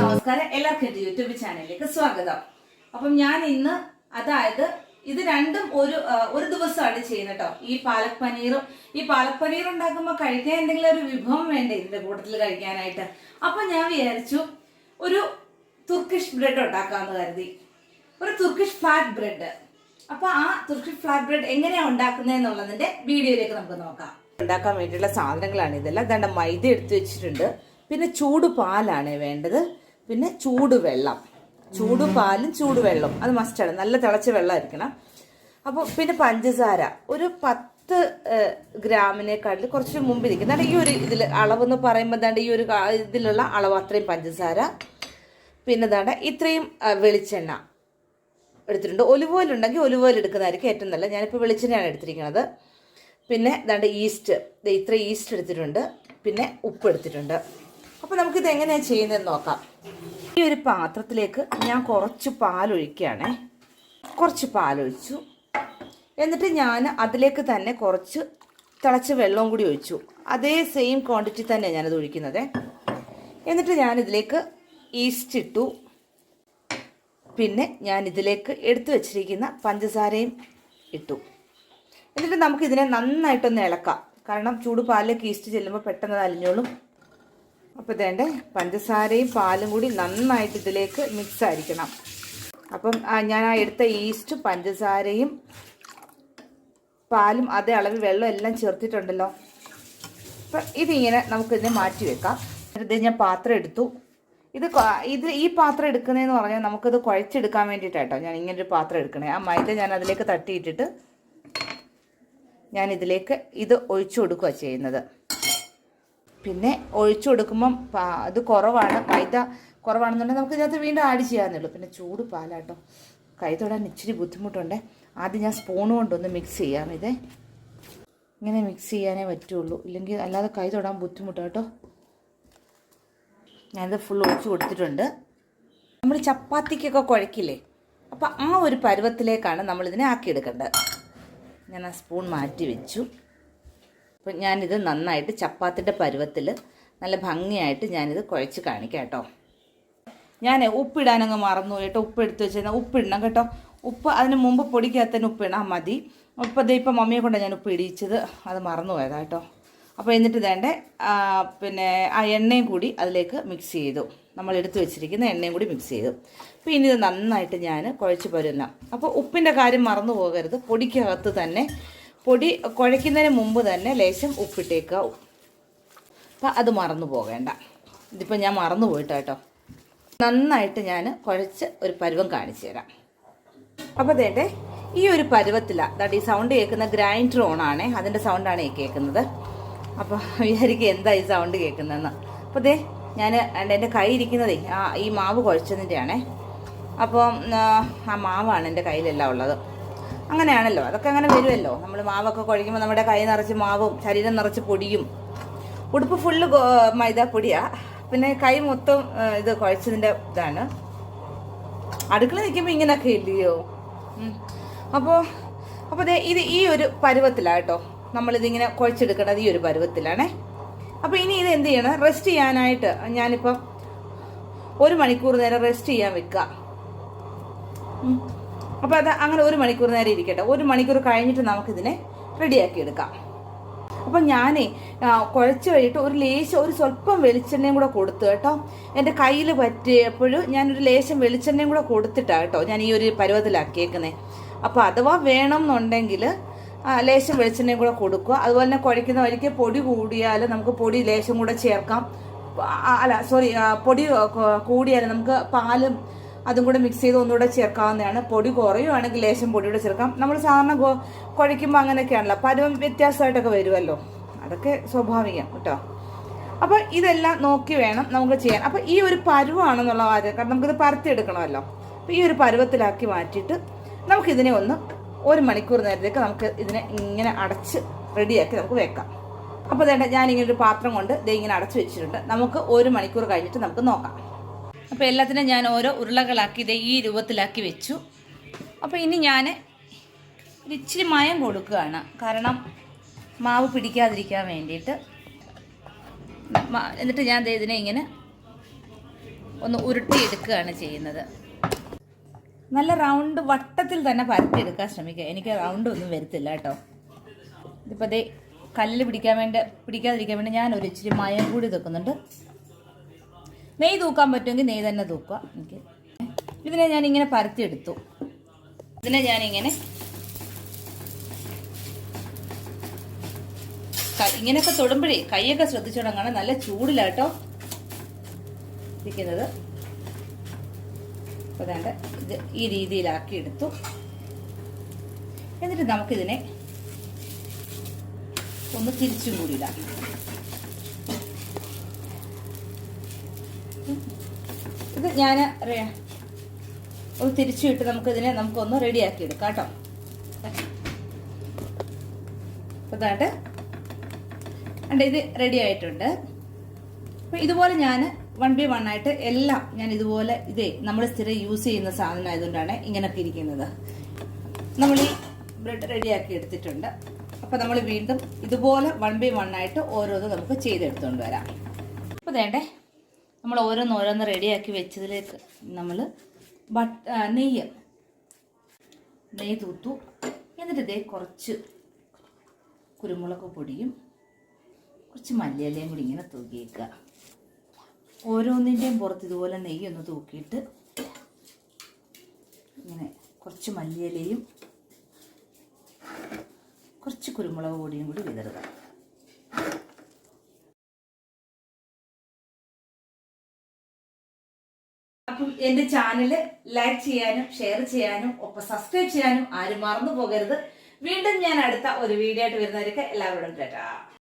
നമസ്കാരം, എല്ലാവർക്കും എൻ്റെ യൂട്യൂബ് ചാനലിലേക്ക് സ്വാഗതം. അപ്പം ഞാൻ ഇന്ന് ഇത് രണ്ടും ഒരു ദിവസമാണ് ചെയ്യുന്നത് കേട്ടോ. ഈ പാലക് പനീർ ഉണ്ടാക്കുമ്പോൾ കഴിക്കാൻ എന്തെങ്കിലും ഒരു വിഭവം വേണ്ടേ ഇതിന്റെ കൂട്ടത്തിൽ കഴിക്കാനായിട്ട്. അപ്പൊ ഞാൻ വിചാരിച്ചു ഒരു തുർക്കിഷ് ബ്രെഡ് ഉണ്ടാക്കാമെന്ന് കരുതി. ഒരു തുർക്കിഷ് ഫ്ലാറ്റ് ബ്രെഡ്. അപ്പൊ ആ തുർക്കിഷ് ഫ്ലാറ്റ് ബ്രെഡ് എങ്ങനെയാണ് ഉണ്ടാക്കുന്നതെന്നുള്ളതിന്റെ വീഡിയോയിലേക്ക് നമുക്ക് നോക്കാം. ഉണ്ടാക്കാൻ വേണ്ടിയുള്ള സാധനങ്ങളാണ് ഇതെല്ലാം. ദാണ്ട മൈദ എടുത്തു വെച്ചിട്ടുണ്ട്. പിന്നെ ചൂട് പാലാണ് വേണ്ടത്. പിന്നെ ചൂടുവെള്ളം, ചൂടുപാലും ചൂടുവെള്ളം, അത് മസ്റ്റാണ്. നല്ല തിളച്ച വെള്ളമായിരിക്കണം. അപ്പോൾ പിന്നെ പഞ്ചസാര ഒരു 10 ഗ്രാമിനെക്കാട്ടിൽ കുറച്ച് മുമ്പിരിക്കും. അതാണ്ട് ഈ ഒരു ഇതിൽ അളവെന്ന് പറയുമ്പോൾ ദാണ്ട് ഈ ഒരു ഇതിലുള്ള അളവ് അത്രയും പഞ്ചസാര. പിന്നെ ദാണ്ട് ഇത്രയും വെളിച്ചെണ്ണ എടുത്തിട്ടുണ്ട്. ഒലിവ് ഓയിൽ ഉണ്ടെങ്കിൽ ഒലിവ് ഓയിൽ എടുക്കുന്നതായിരിക്കും ഏറ്റവും നല്ല. ഞാനിപ്പോൾ വെളിച്ചെണ്ണയാണ് എടുത്തിരിക്കുന്നത്. പിന്നെ ദാണ്ട് ഈസ്റ്റ്, ഇത്ര ഈസ്റ്റ് എടുത്തിട്ടുണ്ട്. പിന്നെ ഉപ്പ് എടുത്തിട്ടുണ്ട്. അപ്പോൾ നമുക്കിത് എങ്ങനെയാണ് ചെയ്യുന്നതെന്ന് നോക്കാം. ഈ ഒരു പാത്രത്തിലേക്ക് ഞാൻ കുറച്ച് പാലൊഴിക്കുകയാണേ. കുറച്ച് പാലൊഴിച്ചു. എന്നിട്ട് ഞാൻ അതിലേക്ക് തന്നെ കുറച്ച് തിളച്ച വെള്ളവും കൂടി ഒഴിച്ചു. അതേ സെയിം ക്വാണ്ടിറ്റി തന്നെയാണ് ഞാനത് ഒഴിക്കുന്നത്. എന്നിട്ട് ഞാനിതിലേക്ക് ഈസ്റ്റ് ഇട്ടു. പിന്നെ ഞാനിതിലേക്ക് എടുത്തു വച്ചിരിക്കുന്ന പഞ്ചസാരയും ഇട്ടു. എന്നിട്ട് നമുക്കിതിനെ നന്നായിട്ടൊന്ന് ഇളക്കാം. കാരണം ചൂട് പാലിലേക്ക് ഈസ്റ്റ് ചെല്ലുമ്പോൾ പെട്ടെന്ന് അലിഞ്ഞോളും. അപ്പോൾ ഇതേണ്ട പഞ്ചസാരയും പാലും കൂടി നന്നായിട്ട് ഇതിലേക്ക് മിക്സ് ആയിരിക്കണം. അപ്പം ഞാൻ ആ എടുത്ത ഈസ്റ്റും പഞ്ചസാരയും പാലും അതേ അളവിൽ വെള്ളം എല്ലാം ചേർത്തിട്ടുണ്ടല്ലോ. അപ്പം ഇതിങ്ങനെ നമുക്കിതിനെ മാറ്റി വെക്കാം. ഇത് ഞാൻ പാത്രം എടുത്തു. ഈ പാത്രം എടുക്കുന്നതെന്ന് പറഞ്ഞാൽ നമുക്കിത് കുഴച്ചെടുക്കാൻ വേണ്ടിയിട്ടാട്ടോ ഞാൻ ഇങ്ങനൊരു പാത്രം എടുക്കണേ. ആ മൈദ ഞാൻ അതിലേക്ക് തട്ടിയിട്ടിട്ട് ഞാനിതിലേക്ക് ഇത് ഒഴിച്ചു കൊടുക്കുക ചെയ്യുന്നത്. പിന്നെ ഒഴിച്ചു കൊടുക്കുമ്പം അത് കുറവാണ്, മൈദ കുറവാണെന്നുണ്ടെങ്കിൽ നമുക്ക് ഇതിനകത്ത് വീണ്ടും ആഡ് ചെയ്യാമെന്നുള്ളൂ. പിന്നെ ചൂട് പാലാട്ടോ, കൈ തൊടാൻ ഇച്ചിരി ബുദ്ധിമുട്ടുണ്ട്. ആദ്യം ഞാൻ സ്പൂൺ കൊണ്ടൊന്ന് മിക്സ് ചെയ്യാം. ഇങ്ങനെ മിക്സ് ചെയ്യാനേ പറ്റുള്ളൂ, ഇല്ലെങ്കിൽ അല്ലാതെ കൈ തൊടാൻ ബുദ്ധിമുട്ടാണ് കേട്ടോ. ഞാനിത് ഫുൾ ഒഴിച്ച് കൊടുത്തിട്ടുണ്ട്. നമ്മൾ ചപ്പാത്തിക്കൊക്കെ കുഴക്കില്ലേ, അപ്പോൾ ആ ഒരു പരുവത്തിലേക്കാണ് നമ്മളിതിനെ ആക്കിയെടുക്കേണ്ടത്. ഞാൻ ആ സ്പൂൺ മാറ്റി വെച്ചു. അപ്പം ഞാനിത് നന്നായിട്ട് ചപ്പാത്തിൻ്റെ പരുവത്തിൽ നല്ല ഭംഗിയായിട്ട് ഞാനിത് കുഴച്ച് കാണിക്കാം കേട്ടോ. ഞാൻ ഉപ്പിടാനങ്ങ് മറന്നു കേട്ടോ. ഉപ്പ് എടുത്ത് വെച്ചാൽ ഉപ്പിടണം കേട്ടോ. ഉപ്പ് അതിന് മുമ്പ് പൊടിക്കകത്ത് തന്നെ ഉപ്പിടാൻ മതി. ഇപ്പം മമ്മിയെ കൊണ്ടാണ് ഞാൻ ഉപ്പ് ഇടിയിച്ചത്, അത് മറന്നു പോയതാ കേട്ടോ. അപ്പോൾ എന്നിട്ട് വേണ്ട പിന്നെ ആ എണ്ണയും കൂടി അതിലേക്ക് മിക്സ് ചെയ്തു. നമ്മൾ എടുത്ത് വെച്ചിരിക്കുന്ന എണ്ണയും കൂടി മിക്സ് ചെയ്തു. അപ്പോൾ ഇനി ഇത് നന്നായിട്ട് ഞാൻ കുഴച്ച് പരുന്ന. അപ്പോൾ ഉപ്പിൻ്റെ കാര്യം മറന്നു പോകരുത്. പൊടിക്കകത്ത് തന്നെ പൊടി കുഴയ്ക്കുന്നതിന് മുമ്പ് തന്നെ ലേശം ഉപ്പിട്ടേക്കുക. അപ്പം അത് മറന്നു പോകേണ്ട. ഇതിപ്പോൾ ഞാൻ മറന്നു പോയിട്ട് കേട്ടോ. നന്നായിട്ട് ഞാൻ കുഴച്ച് ഒരു പരുവം കാണിച്ചു തരാം. അപ്പോൾ അതേട്ടെ ഈ ഒരു പരുവത്തിലാണ് ദാട്ട് ഈ സൗണ്ട് കേൾക്കുന്ന ഗ്രൈൻഡർ ഓണാണേ, അതിൻ്റെ സൗണ്ടാണ് ഈ കേൾക്കുന്നത്. അപ്പോൾ വിചാരിക്കുക എന്താ ഈ സൗണ്ട് കേൾക്കുന്നതെന്ന്. അപ്പോൾ ഞാൻ എൻ്റെ കൈ ഇരിക്കുന്നതേ ഈ മാവ് കുഴച്ചതിൻ്റെ ആണേ. അപ്പോൾ ആ മാവാണ് എൻ്റെ കയ്യിലെല്ലാം ഉള്ളത്. അങ്ങനെയാണല്ലോ, അതൊക്കെ അങ്ങനെ വരുമല്ലോ. നമ്മൾ മാവൊക്കെ കുഴയ്ക്കുമ്പോൾ നമ്മുടെ കൈ നിറച്ച് മാവും ശരീരം നിറച്ച് പൊടിയും. ഉടുപ്പ് ഫുള്ള് മൈദാപ്പൊടിയാണ്. പിന്നെ കൈ മൊത്തം ഇത് കുഴച്ചതിൻ്റെ ഇതാണ്. അടുക്കള നിൽക്കുമ്പോൾ ഇങ്ങനെയൊക്കെ ഇല്ലയോ. അപ്പോൾ ഇത് ഈ ഒരു പരുവത്തിലാണ് കേട്ടോ നമ്മളിതിങ്ങനെ കുഴച്ചെടുക്കേണ്ടത്. ഈ ഒരു പരുവത്തിലാണേ. അപ്പോൾ ഇനി ഇത് എന്ത് ചെയ്യണം, റെസ്റ്റ് ചെയ്യാനായിട്ട് ഞാനിപ്പം 1 മണിക്കൂർ നേരം റെസ്റ്റ് ചെയ്യാൻ വെക്കുക. അപ്പോൾ അത് അങ്ങനെ 1 മണിക്കൂർ നേരം ഇരിക്കട്ടെ. 1 മണിക്കൂർ കഴിഞ്ഞിട്ട് നമുക്കിതിനെ റെഡിയാക്കി എടുക്കാം. അപ്പം ഞാനേ കുഴച്ച് കഴിഞ്ഞിട്ട് ഒരു സ്വല്പം വെളിച്ചെണ്ണയും കൂടെ കൊടുത്തു കേട്ടോ. എൻ്റെ കയ്യിൽ പറ്റിയപ്പോഴും ഞാനൊരു ലേശം വെളിച്ചെണ്ണയും കൂടെ കൊടുത്തിട്ടാണ് കേട്ടോ ഞാൻ ഈ ഒരു പരുവത്തിലാക്കിയേക്കുന്നത്. അപ്പോൾ അഥവാ വേണം എന്നുണ്ടെങ്കിൽ ലേശം വെളിച്ചെണ്ണയും കൂടെ കൊടുക്കുക. അതുപോലെ തന്നെ കുഴയ്ക്കുന്ന വഴിക്ക് പൊടി കൂടിയാൽ നമുക്ക് പൊടി ലേശം കൂടെ ചേർക്കാം. പൊടി കൂടിയാൽ നമുക്ക് പാലും അതും കൂടെ മിക്സ് ചെയ്ത് ഒന്നുകൂടെ ചേർക്കാവുന്നതാണ്. പൊടി കുറയുവാണെങ്കിൽ ലേശം പൊടിയൂടെ ചേർക്കാം. നമ്മൾ സാധാരണ കുഴയ്ക്കുമ്പോൾ അങ്ങനെയൊക്കെയാണല്ലോ, പരുവം വ്യത്യാസമായിട്ടൊക്കെ വരുമല്ലോ, അതൊക്കെ സ്വാഭാവികം കേട്ടോ. അപ്പോൾ ഇതെല്ലാം നോക്കി വേണം നമുക്ക് ചെയ്യാൻ. അപ്പോൾ ഈ ഒരു പരുവാണെന്നുള്ള കാര്യം, കാരണം നമുക്കിത് പരത്തിയെടുക്കണമല്ലോ. അപ്പോൾ ഈ ഒരു പരുവത്തിലാക്കി മാറ്റിയിട്ട് നമുക്കിതിനെ 1 മണിക്കൂർ നേരത്തേക്ക് നമുക്ക് ഇതിനെ ഇങ്ങനെ അടച്ച് റെഡിയാക്കി നമുക്ക് വെക്കാം. അപ്പോൾ വേണ്ട ഞാനിങ്ങനെ ഒരു പാത്രം കൊണ്ട് ഇങ്ങനെ അടച്ച് വെച്ചിട്ടുണ്ട്. നമുക്ക് 1 മണിക്കൂർ കഴിഞ്ഞിട്ട് നമുക്ക് നോക്കാം. അപ്പോൾ എല്ലാത്തിനും ഞാൻ ഓരോ ഉരുളകളാക്കി ഈ രൂപത്തിലാക്കി വെച്ചു. അപ്പോൾ ഇനി ഞാൻ ഇച്ചിരി മയം കൊടുക്കുകയാണ്, കാരണം മാവ് പിടിക്കാതിരിക്കാൻ വേണ്ടിയിട്ട്. എന്നിട്ട് ഞാൻ ഇതിനെ ഇങ്ങനെ ഒന്ന് ഉരുട്ടിയെടുക്കുകയാണ് ചെയ്യുന്നത്. നല്ല റൗണ്ട് വട്ടത്തിൽ തന്നെ പരത്തിയെടുക്കാൻ ശ്രമിക്കുക. എനിക്ക് റൗണ്ട് ഒന്നും വരത്തില്ല കേട്ടോ. ഇതിപ്പോൾ അതേ കല്ലിൽ പിടിക്കാതിരിക്കാൻ വേണ്ടി ഞാൻ ഒരു ഇച്ചിരി മയം കൂടി തൂക്കുന്നുണ്ട്. നെയ്യ് തൂക്കാൻ പറ്റുമെങ്കിൽ നെയ്യ് തന്നെ തൂക്കുക. എനിക്ക് ഇതിനെ ഞാനിങ്ങനെ പരത്തിയെടുത്തു. ഇതിനെ ഞാനിങ്ങനെ ഇങ്ങനെയൊക്കെ തൊടുമ്പോഴേ കൈയൊക്കെ ശ്രദ്ധിച്ചോടങ്ങാണ്. നല്ല ചൂടിലാട്ടോ ഇരിക്കുന്നത്. അപ്പോൾ അതാണ്ട് ഇത് ഈ രീതിയിലാക്കി എടുത്തു. എന്നിട്ട് നമുക്കിതിനെ ഒന്ന് തിരിച്ചും കൂടി ഇടാം. ഇത് ഞാൻ ഒന്ന് തിരിച്ചു ഇട്ട് നമുക്കൊന്ന് റെഡിയാക്കി എടുക്കാം കേട്ടോ. അതാണ്ട് ഇത് റെഡി ആയിട്ടുണ്ട്. അപ്പോൾ ഇതുപോലെ ഞാൻ 1/1 ആയിട്ട് എല്ലാം ഞാൻ ഇതുപോലെ നമ്മൾ സ്ഥിരം യൂസ് ചെയ്യുന്ന സാധനം ആയതുകൊണ്ടാണ് ഇങ്ങനെയൊക്കെ ഇരിക്കുന്നത്. നമ്മൾ ഈ ബ്രെഡ് റെഡിയാക്കി എടുത്തിട്ടുണ്ട്. അപ്പോൾ നമ്മൾ വീണ്ടും ഇതുപോലെ 1/1 ആയിട്ട് ഓരോന്ന് നമുക്ക് ചെയ്തെടുത്തുകൊണ്ട് വരാം. അപ്പോൾ വേണ്ടേ നമ്മൾ ഓരോന്ന് റെഡിയാക്കി വെച്ചതിലേക്ക് നമ്മൾ നെയ്യ് തൂത്തു. എന്നിട്ട് കുറച്ച് കുരുമുളക് പൊടിയും കുറച്ച് മല്ലിയിലയും കൂടി ഇങ്ങനെ തൂക്കിയേക്കുക. ഓരോന്നിൻ്റെയും പുറത്ത് ഇതുപോലെ നെയ്യൊന്ന് തൂക്കിയിട്ട് ഇങ്ങനെ കുറച്ച് മല്ലിയിലയും കുറച്ച് കുരുമുളക് പൊടിയും കൂടി വിതറുക. അപ്പം എൻ്റെ ചാനൽ ലൈക്ക് ചെയ്യാനും ഷെയർ ചെയ്യാനും ഒപ്പം സബ്സ്ക്രൈബ് ചെയ്യാനും ആരും മറന്നു പോകരുത്. വീണ്ടും ഞാൻ അടുത്ത ഒരു വീഡിയോ ആയിട്ട് വരുന്നവരൊക്കെ എല്ലാവരോടും ടാറ്റാ.